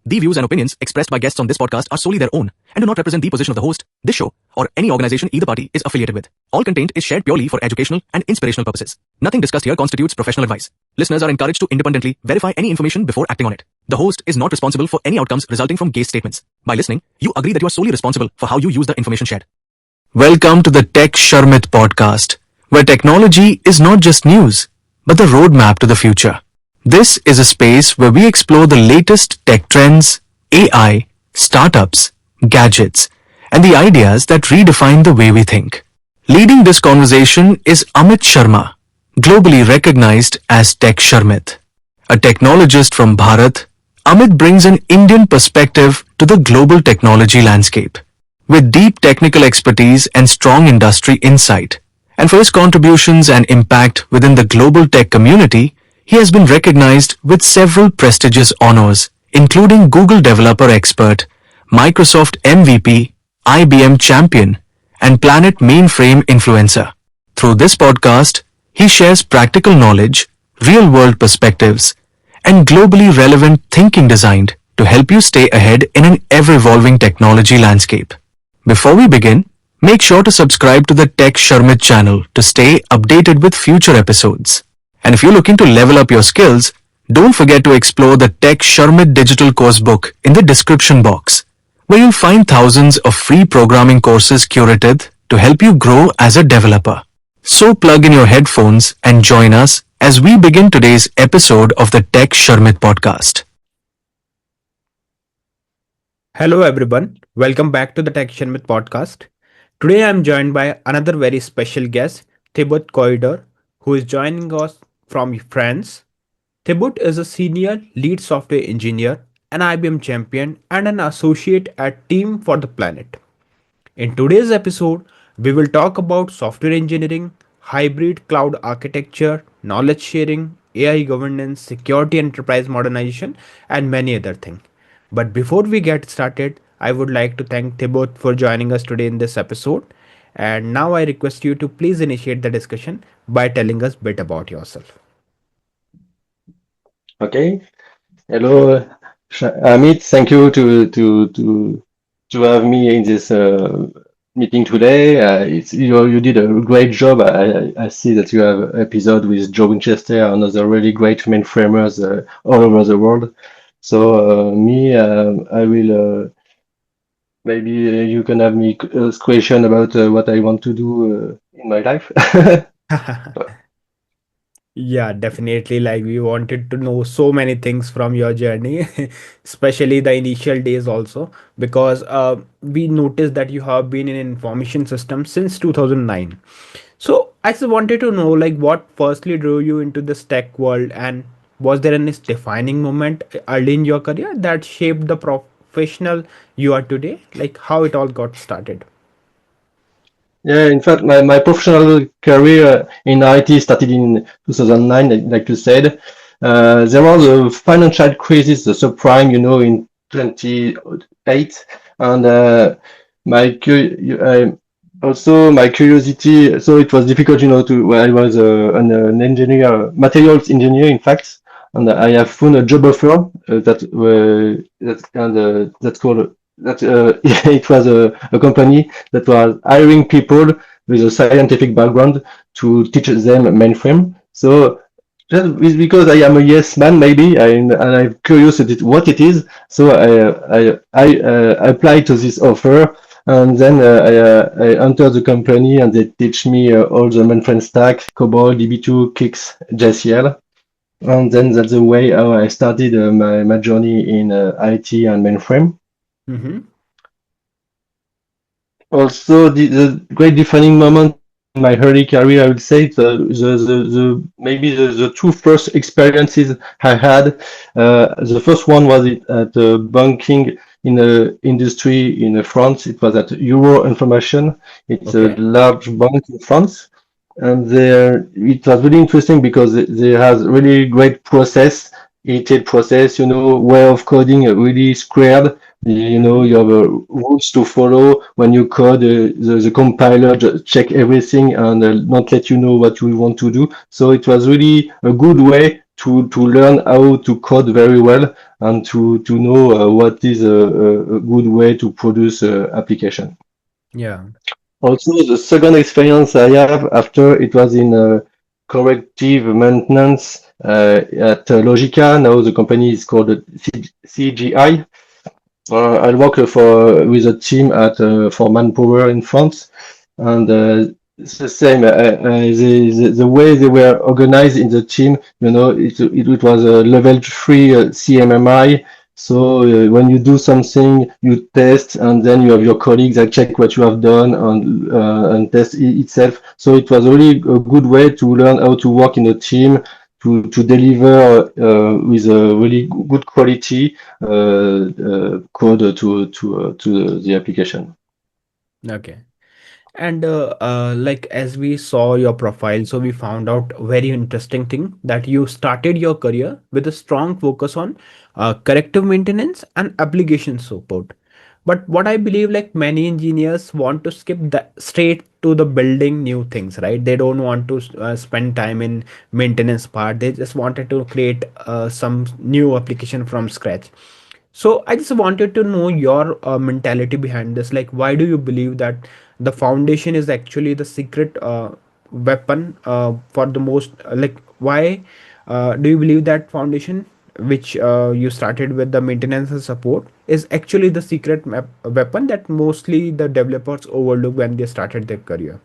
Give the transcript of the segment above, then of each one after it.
The views and opinions expressed by guests on this podcast are solely their own and do not represent the position of the host, this show, or any organization either party is affiliated with. All content is shared purely for educational and inspirational purposes. Nothing discussed here constitutes professional advice. Listeners are encouraged to independently verify any information before acting on it. The host is not responsible for any outcomes resulting from guest statements. By listening, you agree that you are solely responsible for how you use the information shared. Welcome to the Tech Sharmit podcast, where technology is not just news, but the roadmap to the future. This is a space where we explore the latest tech trends, AI, startups, gadgets, and the ideas that redefine the way we think. Leading this conversation is Amit Sharma, globally recognized as Tech Sharmit. A technologist from Bharat, Amit brings an Indian perspective to the global technology landscape. With deep technical expertise and strong industry insight, and for his contributions and impact within the global tech community, he has been recognized with several prestigious honors, including Google Developer Expert, Microsoft MVP, IBM Champion, and Planet Mainframe Influencer. Through this podcast, he shares practical knowledge, real-world perspectives, and globally relevant thinking designed to help you stay ahead in an ever-evolving technology landscape. Before we begin, make sure to subscribe to the Tech Sharmit channel to stay updated with future episodes. And if you're looking to level up your skills, don't forget to explore the Tech Sharmit digital course book in the description box, where you'll find thousands of free programming courses curated to help you grow as a developer. So plug in your headphones and join us as we begin today's episode of the Tech Sharmit podcast. Hello everyone, welcome back to the Tech Sharmit podcast. Today I am joined by another very special guest, Thibaut CORDIER, who is joining us from France. Thibaut is a senior lead software engineer, an IBM Champion, and an associate at Team for the Planet. In today's episode, we will talk about software engineering, hybrid cloud architecture, knowledge sharing, AI governance, security enterprise modernization, and many other things. But before we get started, I would like to thank Thibaut for joining us today in this episode. And now I request you to please initiate the discussion by telling us a bit about yourself. Okay. Hello, Amit. Thank you to have me in this meeting today. You did a great job. I see that you have an episode with Joe Winchester and other really great mainframers all over the world. So I will maybe you can have me a question about what I want to do in my life. Yeah, definitely. Like we wanted to know so many things from your journey, especially the initial days also, because we noticed that you have been in information systems since 2009. So I just wanted to know like what firstly drew you into this tech world, and was there any defining moment early in your career that shaped the professional you are today? Like how it all got started? Yeah, in fact, my professional career in IT started in 2009, like you said. There was a financial crisis, the subprime, in 2008. And also my curiosity, so it was difficult, I was an engineer, materials engineer, in fact. And I have found a job offer it was a company that was hiring people with a scientific background to teach them mainframe. So just because I am a yes man, maybe, and I'm curious about what it is. So I applied to this offer, and then I entered the company, and they teach me all the mainframe stack, COBOL, DB2, Kix, JCL. And then that's the way how I started my journey in IT and mainframe. Mm-hmm. Also, the great defining moment in my early career, I would say, maybe the two first experiences I had. The first one was at banking in the industry in France. It was at Euro Information. It's a large bank in France. And it was really interesting because they have really great process, detailed process, way of coding, really squared. You have rules to follow when you code. The compiler just check everything and not let you know what you want to do. So it was really a good way to learn how to code very well and to know what is a good way to produce application. Yeah. Also, the second experience I have after it was in corrective maintenance at Logica. Now the company is called CGI. I work for with a team at for Manpower in France, and it's the same. The way they were organized in the team, it was a level three CMMI. So when you do something, you test, and then you have your colleagues that check what you have done and test itself. So it was really a good way to learn how to work in a team to deliver with a really good quality code to the application. Okay. And like as we saw your profile, so we found out very interesting thing that you started your career with a strong focus on corrective maintenance and application support. But what I believe, like many engineers want to skip the straight to the building new things, right? They don't want to spend time in maintenance part. They just wanted to create some new application from scratch. So I just wanted to know your mentality behind this. Like, why do you believe that the foundation is actually the secret weapon for the most? Like, why do you believe that foundation, which you started with the maintenance and support, is actually the secret weapon that mostly the developers overlook when they started their career?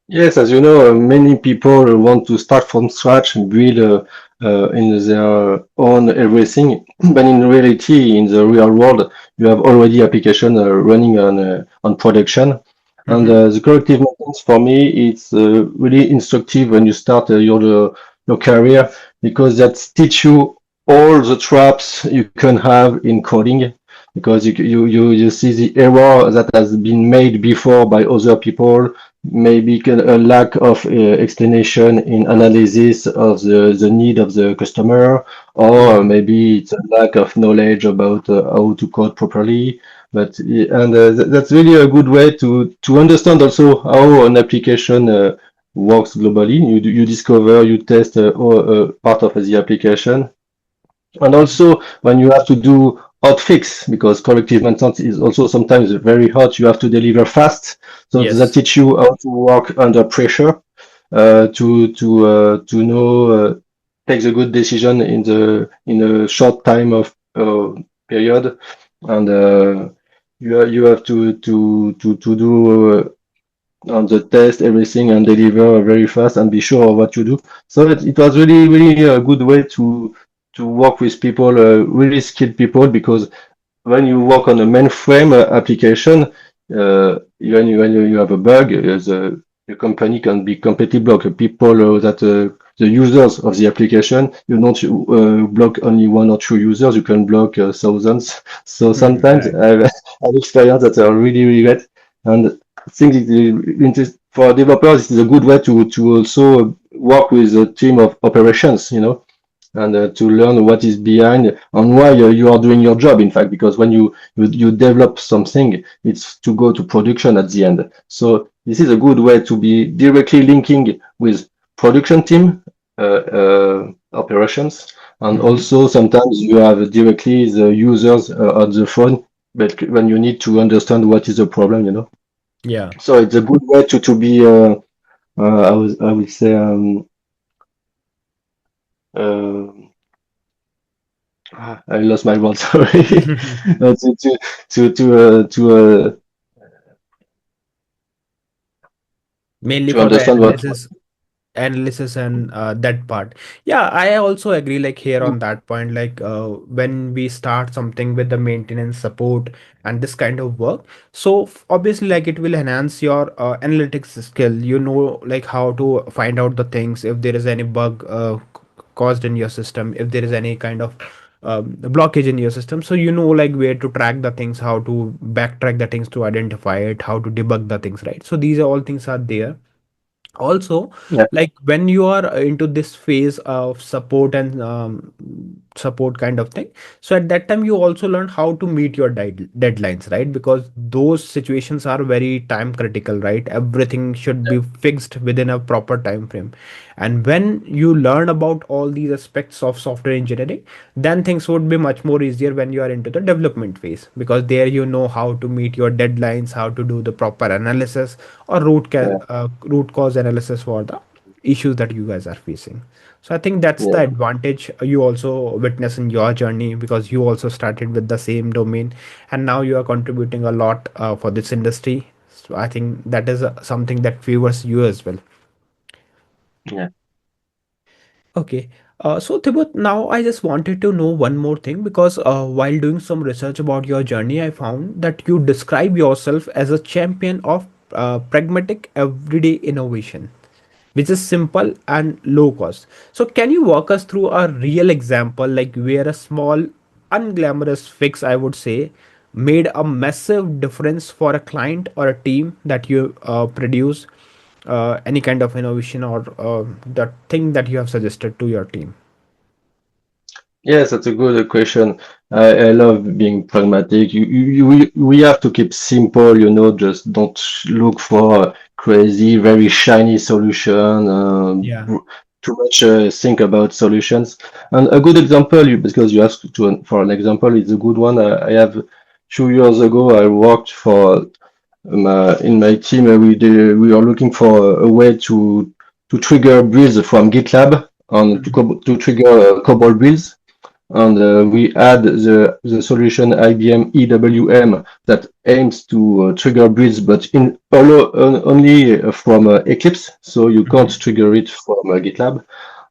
Yes, as you know, many people want to start from scratch and build in their own everything. But in reality, in the real world, you have already application running on production. And Mm-hmm. the corrective maintenance for me, it's really instructive when you start your career because that teach you all the traps you can have in coding. Because you see the error that has been made before by other people, maybe a lack of explanation in analysis of the need of the customer, or Mm-hmm. maybe it's a lack of knowledge about how to code properly. But that's really a good way to understand also how an application works globally. You discover, you test part of the application, and also, when you have to do hot fix, because corrective maintenance is also sometimes very hot, you have to deliver fast. So that Yes. teach you how to work under pressure, to know take the good decision in a short time of period, and you have to do on the test everything and deliver very fast and be sure of what you do. So it was really a good way to work with people, really skilled people, because when you work on a mainframe application, even when you have a bug, the company can be completely blocked. People that the users of the application, you don't block only one or two users, you can block thousands. So Mm-hmm. sometimes Right. I've experienced that are really great. And I think for developers, it is a good way to also work with a team of operations, and to learn what is behind and why you are doing your job, in fact, because when you develop something, it's to go to production at the end. So this is a good way to be directly linking with production team, operations, and Mm-hmm. also sometimes you have directly the users on the phone, but when you need to understand what is the problem. Yeah. So it's a good way to be I would say uh, I lost my word, sorry. To Mainly to for the understand what analysis and that part. Yeah, I also agree, like here on that point, like when we start something with the maintenance support and this kind of work, so obviously like it will enhance your analytics skill, like how to find out the things, if there is any bug caused in your system, if there is any kind of blockage in your system, so like where to track the things, how to backtrack the things to identify it, how to debug the things, right? So these are all things are there. Also, yeah. like when you are into this phase of support and support kind of thing. So at that time you also learn how to meet your deadlines, right? Because those situations are very time critical, right? Everything should be fixed within a proper time frame. And when you learn about all these aspects of software engineering, then things would be much more easier when you are into the development phase, because there you know how to meet your deadlines, how to do the proper analysis or Yeah, root cause analysis for the issues that you guys are facing. So I think that's the yeah. advantage you also witness in your journey, because you also started with the same domain and now you are contributing a lot for this industry. So I think that is something that favors you as well. Yeah. Okay. So Thibaut, now I just wanted to know one more thing, because while doing some research about your journey, I found that you describe yourself as a champion of pragmatic everyday innovation, which is simple and low cost. So can you walk us through a real example, like where a small, unglamorous fix, I would say, made a massive difference for a client or a team that you produce any kind of innovation or the thing that you have suggested to your team? Yes, that's a good question. I love being pragmatic. We have to keep simple, just don't look for a crazy, very shiny solution, Yeah. too much think about solutions. And a good example, because you asked for an example, it's a good one. I have 2 years ago, I worked for in my team, we are looking for a way to trigger builds from GitLab and Mhm. to trigger COBOL builds. And we add the solution IBM EWM that aims to trigger builds, but only from Eclipse, so you can't Mhm. trigger it from GitLab.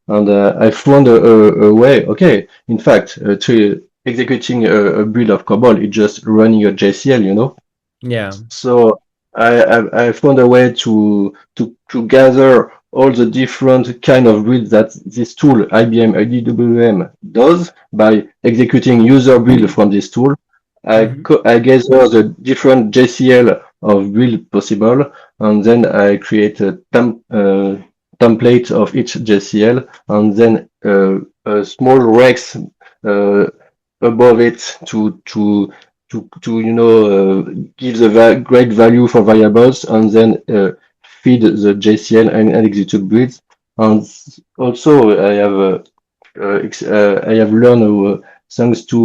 And I found a way. Okay, in fact, executing a build of COBOL is just running a JCL. Yeah. So I found a way to gather all the different kind of builds that this tool IBM IDWM does by executing user build from this tool. Mhm. I gather the different JCL of build possible, and then I create a template of each JCL, and then a small Rex uh, above it to give the great value for variables, and then feed the JCL and execute builds. And also I have learned thanks to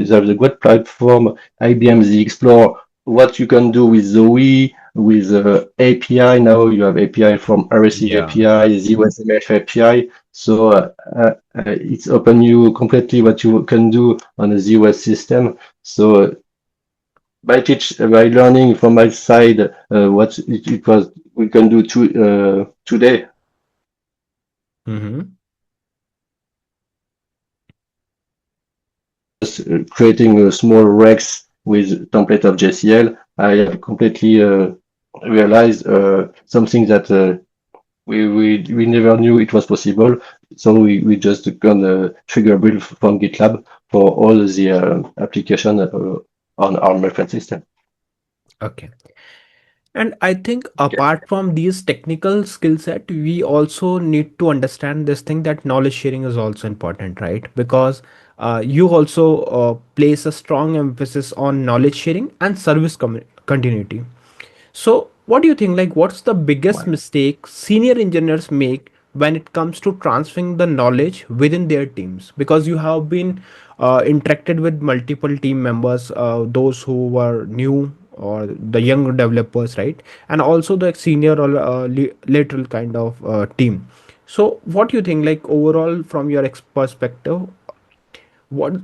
there's a great platform IBM Z Explore, what you can do with Zoe, with API. Now you have API from RSC Yeah. API, ZOSMF API. So it's open you completely what you can do on a ZOS system. So by learning from my side what it was we can do today, Mhm. creating a small Rex with template of JCL, I have completely realized something that we never knew it was possible. So we just gonna trigger build from GitLab for all the application on our reference system. Okay. And I think apart from these technical skill set, we also need to understand this thing that knowledge sharing is also important, right? Because you also place a strong emphasis on knowledge sharing and service continuity. So, what do you think? Like, what's the biggest mistake senior engineers make when it comes to transferring the knowledge within their teams? Because you have been interacted with multiple team members, those who were new or the young developers, right? And also the senior or lateral kind of team. So, what do you think? Like, overall, from your perspective, what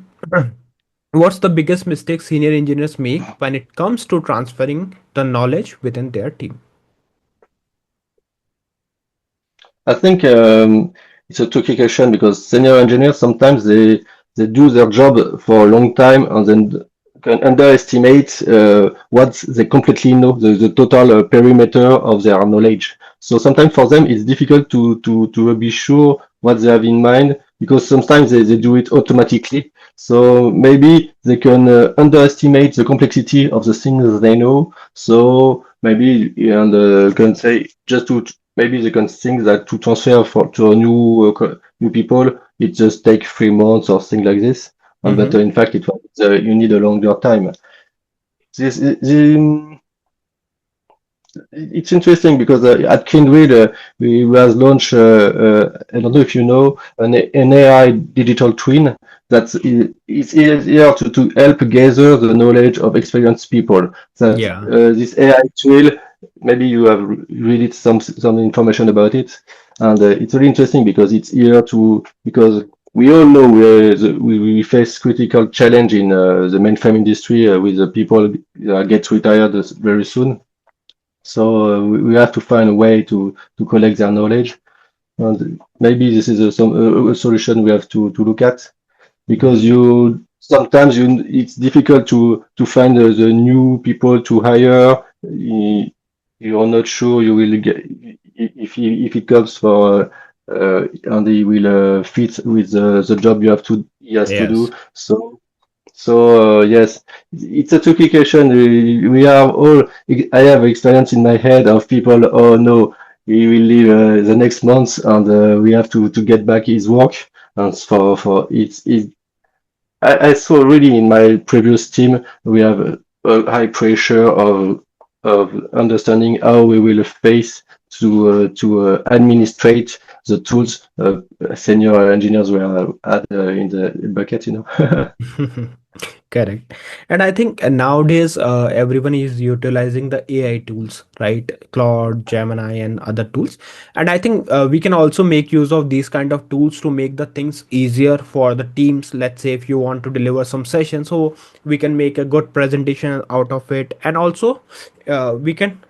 what's the biggest mistake senior engineers make when it comes to transferring the knowledge within their team? I think it's a tricky question because senior engineers sometimes they do their job for a long time and then can underestimate what they completely know, the total perimeter of their knowledge. So sometimes for them it's difficult to be sure what they have in mind because sometimes they do it automatically. So maybe they can underestimate the complexity of the things they know. So maybe and can say just maybe they can think that to transfer to a new people, it just take 3 months or things like this. But Mm-hmm. in fact, you need a longer time. The, it's interesting because at Kyndryl we has launched I don't know if you know an AI digital twin that is here to help gather the knowledge of experienced people. That Yeah. this AI tool, maybe you have read it some information about it, and it's really interesting because it's here to because we all know we face critical challenge in the mainframe industry with the people get retired very soon. So we have to find a way to collect their knowledge, and maybe this is a solution we have to look at because Mm-hmm. you sometimes it's difficult to find the new people to hire. You're not sure you will get if it comes for and he will fit with the job he has to do. Yes. So yes, it's a tricky question. We have all. I have experience in my head of people. Oh no, he will leave the next month, and we have to get back his work. And for it's I saw really in my previous team we have a high pressure of understanding how we will face to administrate the tools senior engineers were at in the bucket, you know. Correct. And I think nowadays everyone is utilizing the AI tools, right? Claude, Gemini, and other tools. And I think we can also make use of these kind of tools to make the things easier for the teams. Let's say if you want to deliver some session, so we can make a good presentation out of it. And also we can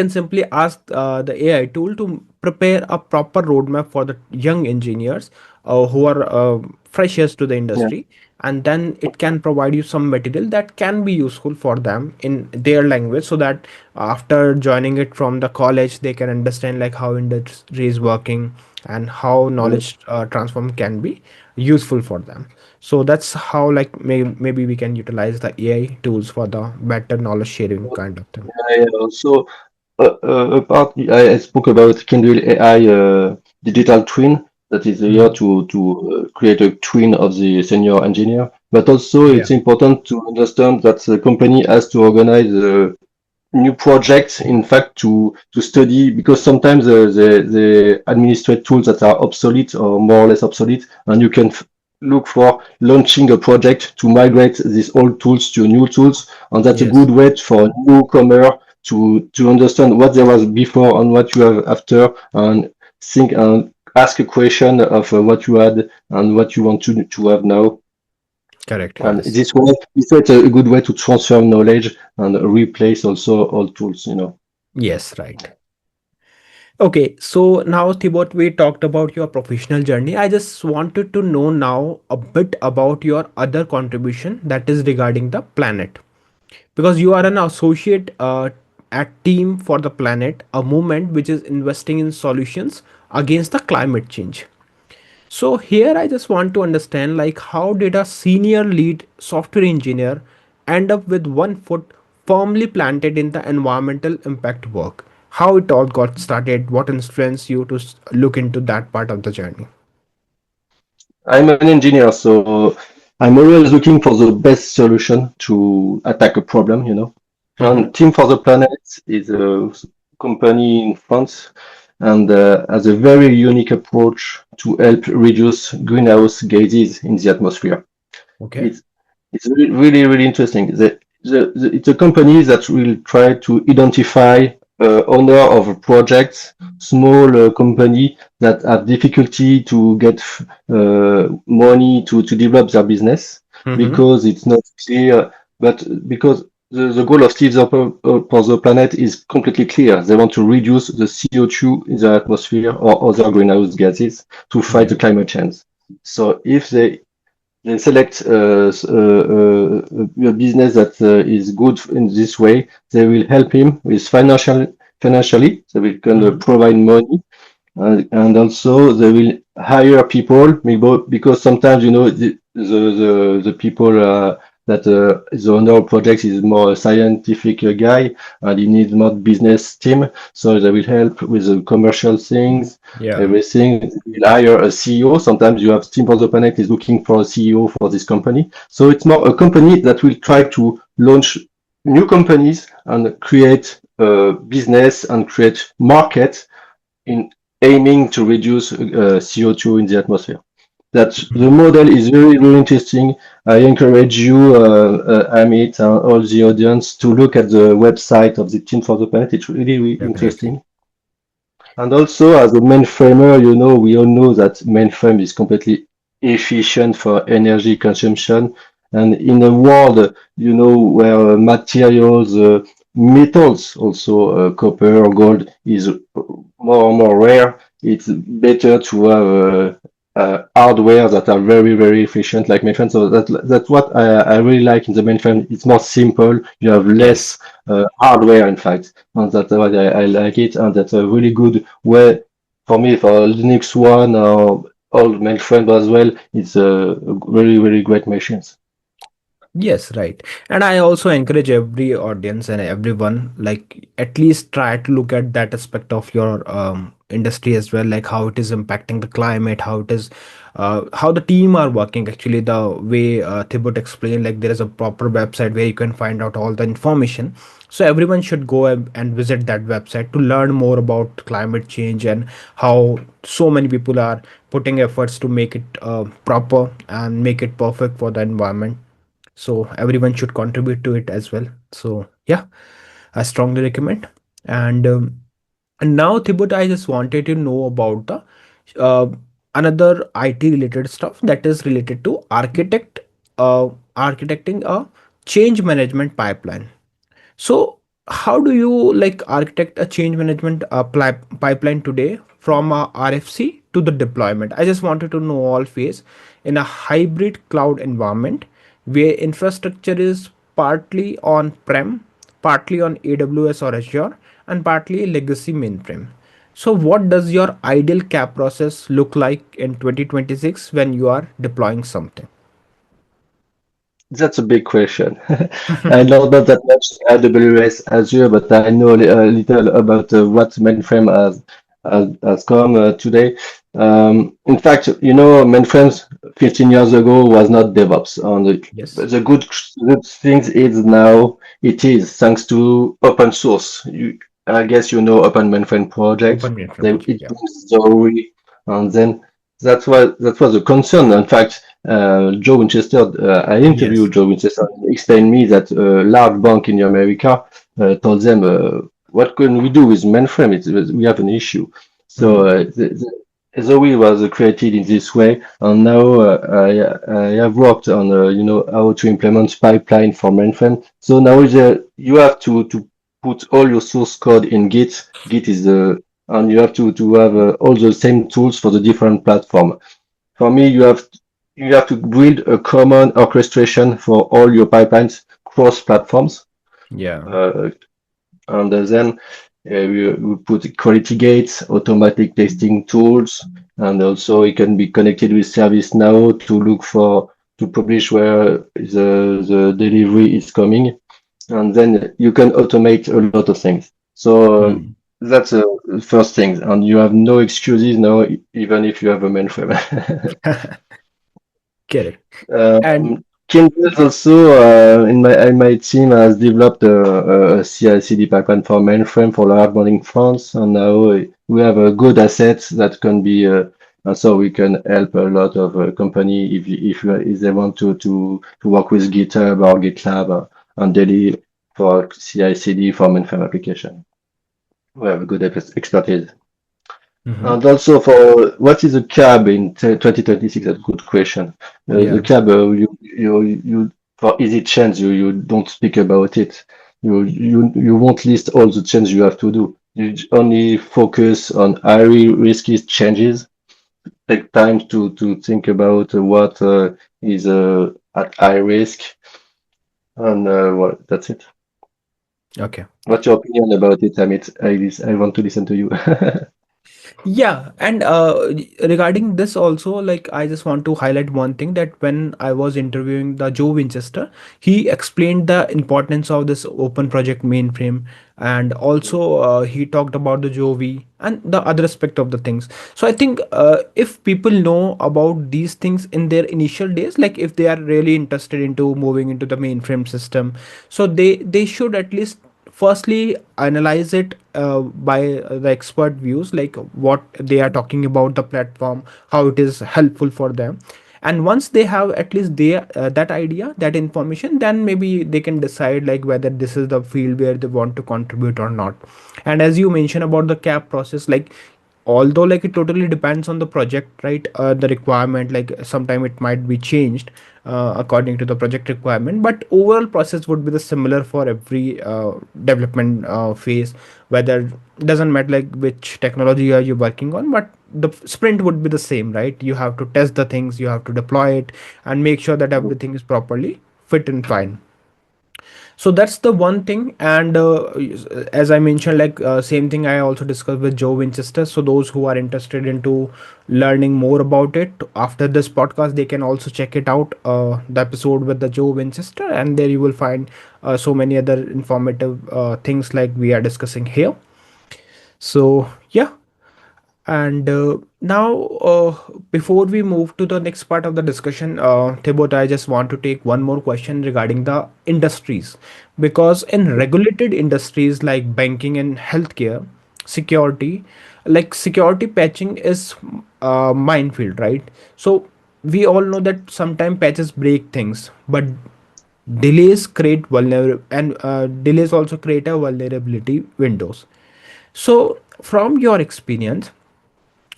simply ask the AI tool to prepare a proper roadmap for the young engineers who are freshers to the Yeah. industry, and then it can provide you some material that can be useful for them in their language, so that after joining it from the college they can understand like how industry is working and how knowledge transform can be useful for them. So that's how like maybe we can utilize the AI tools for the better knowledge sharing kind of thing. So, apart, I spoke about Kyndryl AI digital twin that is here Mhm. to create a twin of the senior engineer. But also, Yeah. it's important to understand that the company has to organize new projects, in fact, to study because sometimes the administrate tools that are obsolete or more or less obsolete, and you can look for launching a project to migrate these old tools to new tools, and that's a Yes. good way for a newcomer to understand what there was before and what you have after, and think and ask a question of what you had and what you want to have now. Correct. And Yes. this way, it's a good way to transfer knowledge and replace also old tools, you know. Yes. Right. Okay. So now, Thibaut, we talked about your professional journey. I just wanted to know now a bit about your other contribution that is regarding the planet, because you are an associate at Team for the Planet, a movement which is investing in solutions against the climate change. So here I just want to understand like how did a senior lead software engineer end up with one foot firmly planted in the environmental impact work? How it all got started? What influenced you to look into that part of the journey? I'm an engineer, so I'm always looking for the best solution to attack a problem, you know. Mm-hmm. And Team for the Planet is a company in France and has a very unique approach to help reduce greenhouse gases in the atmosphere. Okay. It's it's really interesting. It's a company that will try to identify owner of a project, small company that have difficulty to get money to develop their business Mm-hmm. because it's not clear. But because the goal of Steve for the planet is completely clear. They want to reduce the CO2 in the atmosphere or other greenhouse gases to fight the Yeah. climate change. So if they select a business that is good in this way. They will help him with financially. They will kind of Mm-hmm. provide money, and also they will hire people because sometimes you know the people. that the owner of projects is more a scientific guy and he needs more business team. So they will help with the commercial things, Yeah. everything. We'll hire a CEO. Sometimes you have Team for the Planet is looking for a CEO for this company. So it's more a company that will try to launch new companies and create business and create market in aiming to reduce CO2 in the atmosphere. That the Mhm. model is very, very interesting. I encourage you, Amit, and all the audience to look at the website of the Team for the Planet. It's really, really Definitely. interesting. And also, as a mainframer, we all know that mainframe is completely efficient for energy consumption. And in a world, where materials, metals, also copper or gold, is more and more rare, it's better to have hardware that are very, very efficient, like mainframe. So that's what I really like in the mainframe. It's more simple. You have less Yes. hardware, in fact, and that's why I like it. And that's a really good way for me for Linux One or all mainframe as well. It's a really, really great machines. Yes, right. And I also encourage every audience and everyone, like, at least try to look at that aspect of your industry as well, like how it is impacting the climate, how it is, how the team are working. Actually, the way Thibaut explained, like there is a proper website where you can find out all the information. So everyone should go and visit that website to learn more about climate change and how so many people are putting efforts to make it proper and make it perfect for the environment, so everyone should contribute to it as well. So yeah, I strongly recommend. And um, and now, Thibaut, I just wanted to know about the uh, another IT related stuff that is related to architecting a change management pipeline. So, how do you like architect a change management pipeline today from a RFC to the deployment? I just wanted to know all phase in a hybrid cloud environment where infrastructure is partly on prem, partly on AWS or Azure, and partly legacy mainframe. So, what does your ideal cap process look like in 2026 when you are deploying something? That's a big question. I know not that much AWS Azure, but I know a little about what mainframe has come today. In fact, mainframes 15 years ago was not DevOps. And Yes, the good thing is now it is thanks to open source. I guess you know Open Mainframe Project. open mainframe project. It Yeah. brings story, and then that was a concern. In fact, Joe Winchester, I Yes. interviewed Joe Winchester and explained me that a large bank in America told them, what can we do with mainframe? We have an issue. So Mhm. the SOE was created in this way, and now I have worked on how to implement pipeline for mainframe. So now you have to put all your source code in Git. Git is the and you have to have all the same tools for the different platform. For me, you have to build a common orchestration for all your pipelines cross platforms. Yeah. Uh, and then we put quality gates, automatic testing tools, and also it can be connected with ServiceNow to look for to publish where the delivery is coming, and then you can automate a lot of things. So Hmm. that's the first thing, and you have no excuses now, even if you have a mainframe. Correct. And Kyndryl also in my team has developed a CI/CD pipeline for mainframe for large modern France, and now we have a good asset that can be and so we can help a lot of company if they want to work with GitHub or GitLab and daily for CI/CD for mainframe application. We have a good expertise. mhm, And also for what is a cab in 2026? That's a good question. The yeah, cab, for easy change, you don't speak about it. You won't list all the change you have to do. You only focus on high risky changes. Take time to think about what is at high risk, and that's it. okay. What's your opinion about it, Amit? I want to listen to you. Yeah, and regarding this also, like I just want to highlight one thing that when I was interviewing the Joe Winchester, he explained the importance of this open project mainframe, and also he talked about the Jovi and the other aspect of the things. So I think if people know about these things in their initial days, like if they are really interested into moving into the mainframe system, so they should at least firstly analyze it by the expert views, like what they are talking about the platform, how it is helpful for them. And once they have at least that idea, that information, then maybe they can decide like whether this is the field where they want to contribute or not. And as you mentioned about the cap process, like although like it totally depends on the project, right? The requirement, like sometime it might be changed according to the project requirement, but overall process would be the similar for every development phase, whether doesn't matter like which technology are you working on, but the sprint would be the same, right? You have to test the things, you have to deploy it, and make sure that everything is properly fit and fine. So that's the one thing. And as I mentioned, like same thing I also discussed with Joe Winchester. So those who are interested into learning more about it after this podcast, they can also check it out, the episode with the Joe Winchester, and there you will find so many other informative things like we are discussing here. So yeah. And now, before we move to the next part of the discussion, Thibaut, I just want to take one more question regarding the industries. Because in regulated industries like banking and healthcare, security, like security patching is minefield, right? So we all know that sometimes patches break things, but delays create and delays also create a vulnerability windows. So, from your experience,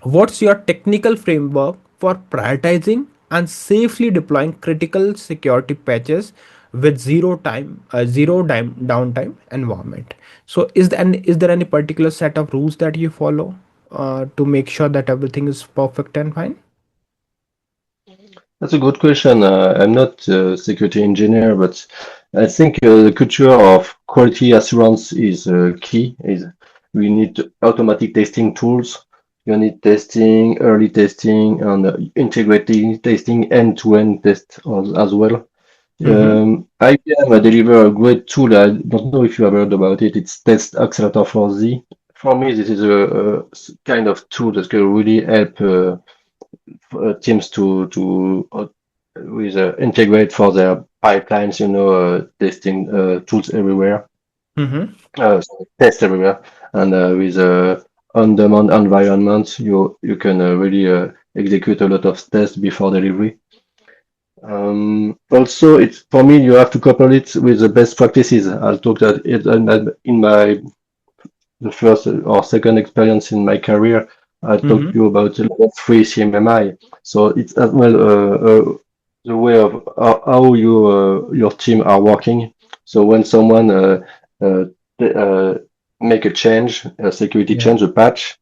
what's your technical framework for prioritizing and safely deploying critical security patches with zero downtime environment? So, is there any particular set of rules that you follow to make sure that everything is perfect and fine? That's a good question. I'm not a security engineer, but I think the culture of quality assurance is key. Is we need automatic testing tools, unit testing, early testing, and integrating testing, end-to-end test as well. Mm-hmm. IBM deliver a great tool. I don't know if you have heard about it. It's Test Accelerator for Z. For me, this is a kind of tool that can really help teams to with integrate for their pipelines, testing tools everywhere, Mm-hmm. test everywhere, and with on-demand environment, you can really execute a lot of tests before delivery. Also, it's for me, you have to couple it with the best practices. I'll talk that it in my the first or second experience in my career. I talked Mm-hmm. to you about the level 3 CMMI. So it's as well the way of your team are working. So when someone t- uh, make a change, a security Yeah. change, a patch,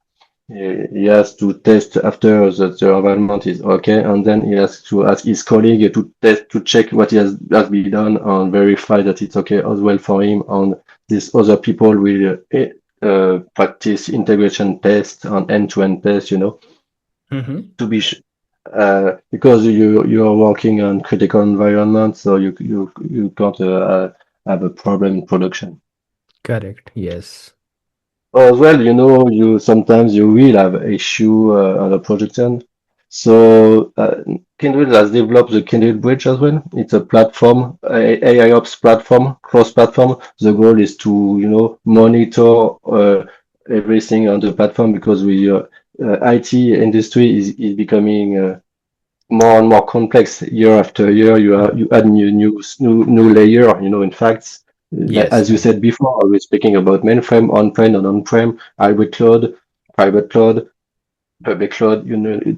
he has to test after that the environment is okay, and then he has to ask his colleague to test to check what has been done and verify that it's okay as well for him. And these other people will practice integration test and end-to-end test, Mm-hmm. to be because you are working on critical environment, so you can't have a problem in production. Correct. Yes. As well, you sometimes you will have issue on a production. So Kyndryl has developed the Kyndryl Bridge as well. It's a platform, AI ops platform, cross-platform. The goal is to, monitor everything on the platform because IT industry is becoming more and more complex year after year. You add new layer. In fact, like, Yes. as you said before, I was speaking about mainframe, on-prem, and on-prem, hybrid cloud, private cloud, public cloud.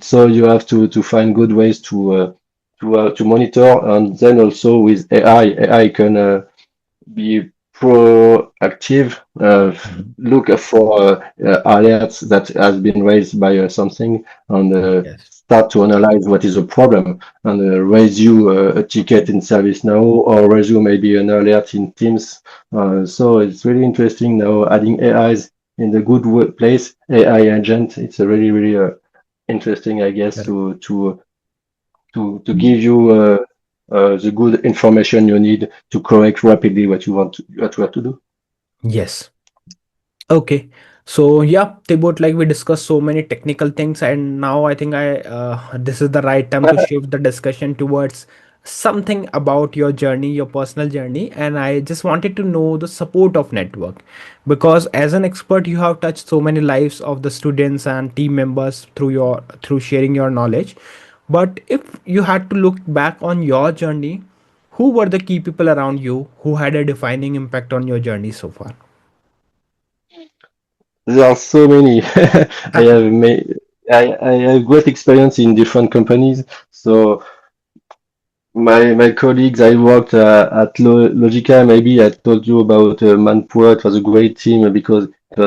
So you have to find good ways to monitor, and then also with AI, AI can be proactive, Mhm. look for alerts that has been raised by something, and Yes. start to analyze what is the problem, and raise you a ticket in ServiceNow, or raise you maybe an alert in Teams. So it's really interesting now adding AIs. in the good place. AI agent, it's a really really interesting, I guess, Correct. to give you the good information you need to correct rapidly what you have to do. Yes. Okay. So yeah, Thibaut, like we discussed so many technical things, and now I think I this is the right time to shift the discussion towards something about your journey, your personal journey, and I just wanted to know the support of network, because as an expert, you have touched so many lives of the students and team members through sharing your knowledge. But if you had to look back on your journey, who were the key people around you who had a defining impact on your journey so far? There are so many. I have I have great experience in different companies. So my colleagues, I worked at Logica. Maybe I told you about Manpower. It was a great team because it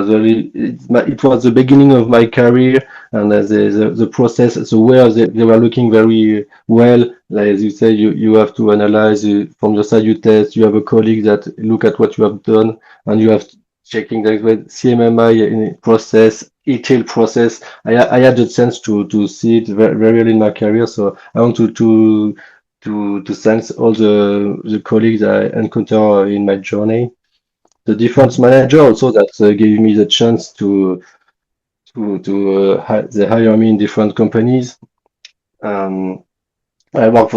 was the beginning of my career, and the process, the way they were looking very well. Like as you say, you have to analyze from the side you test. You have a colleague that look at what you have done, and you have checking the CMMI in process, ETL process. I had the chance to see it very early in my career, so I want to thank all the colleagues I encounter in my journey. The different Mhm. manager also that gave me the chance they hire me in different companies. Um, I work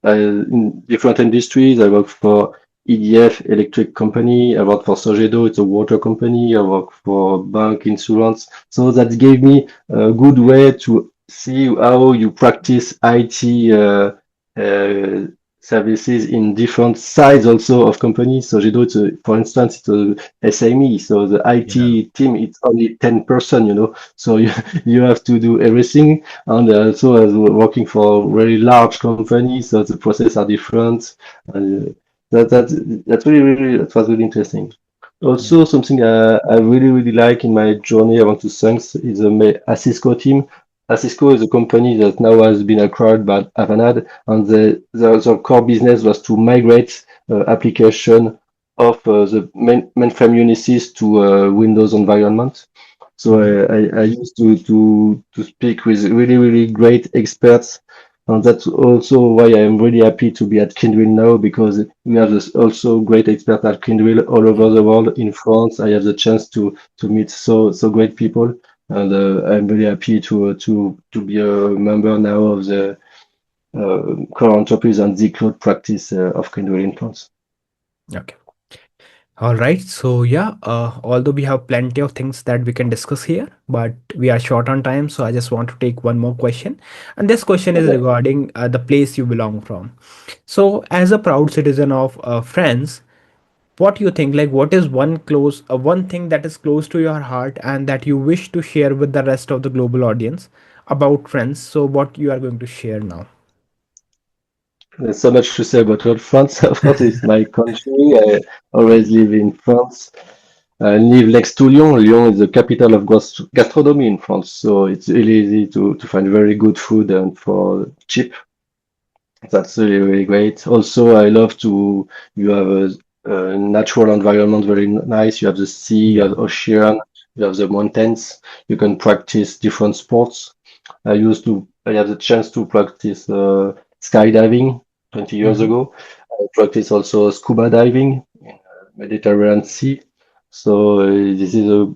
in different industries. I work for EDF, electric company. I work for Sogedo, it's a water company. I work for bank insurance. So that gave me a good way to see how you practice IT services in different sides also of companies. Sogedo, for instance, it's a SME. So the Yeah. IT team, it's only 10 person, So you have to do everything, and also as working for very large companies, so the process are different. And that's that was really interesting. Yeah. Also, something I really really like in my journey, I want to thank is the Cisco team. Cisco is a company that now has been acquired by Avanade, and the core business was to migrate application of the mainframe Unisys to Windows environment. So Mhm. I used to speak with really really great experts, and that's also why I am really happy to be at Kyndryl now because we have this also great experts at Kyndryl all over the world. In France, I have the chance to meet so great people, and I'm really happy to be a member now of the core entreprise and the cloud practice of Kyndryl in France. Okay. All right. So yeah, although we have plenty of things that we can discuss here, but we are short on time, so I just want to take one more question. And this question is Okay. regarding the place you belong from. So, as a proud citizen of France, what do you think? Like, what is one thing that is close to your heart and that you wish to share with the rest of the global audience about France? So, what you are going to share now? There's so much to say about what France. Of course, it's my country. I always live in France. I live next to Lyon. Lyon is the capital of gastronomy in France, so it's really easy to find very good food and for cheap. That's really, really great. Also, I love you have a natural environment, very nice. You have the sea, you Yeah. have ocean, you have the mountains. You can practice different sports. I had the chance to practice skydiving 20 years Hmm. ago. I practice also scuba diving in Mediterranean Sea. So this is a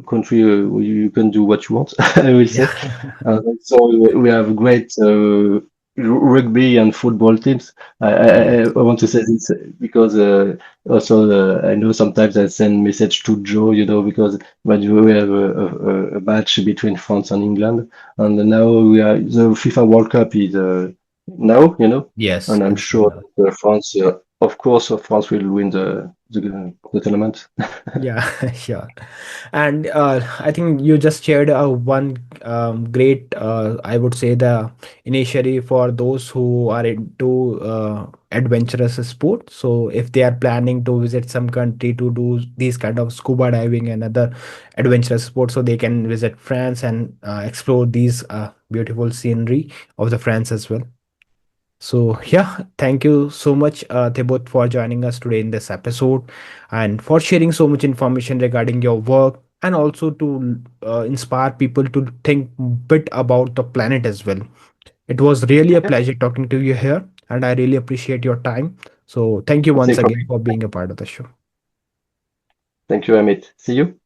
country where you can do what you want, I will Yeah. say. So we have great rugby and football teams. Yes. I want to say this because also I know sometimes I send message to Joe, because when we have a match between France and England, and now the FIFA World Cup is now, Yes. and I'm In sure December. that France, of course, France will win the tournament. Yeah, sure. And I think you just shared one great, I would say, the initiative for those who are into adventurous sport. So if they are planning to visit some country to do these kind of scuba diving and other adventurous sports, so they can visit France and explore these beautiful scenery of the France as well. So, yeah, thank you so much, Thibaut, for joining us today in this episode and for sharing so much information regarding your work and also to inspire people to think bit about the planet as well. It was really a Yeah, pleasure talking to you here, and I really appreciate your time. So, thank you same once for again me. for being a part of the show. Thank you, Amit. See you.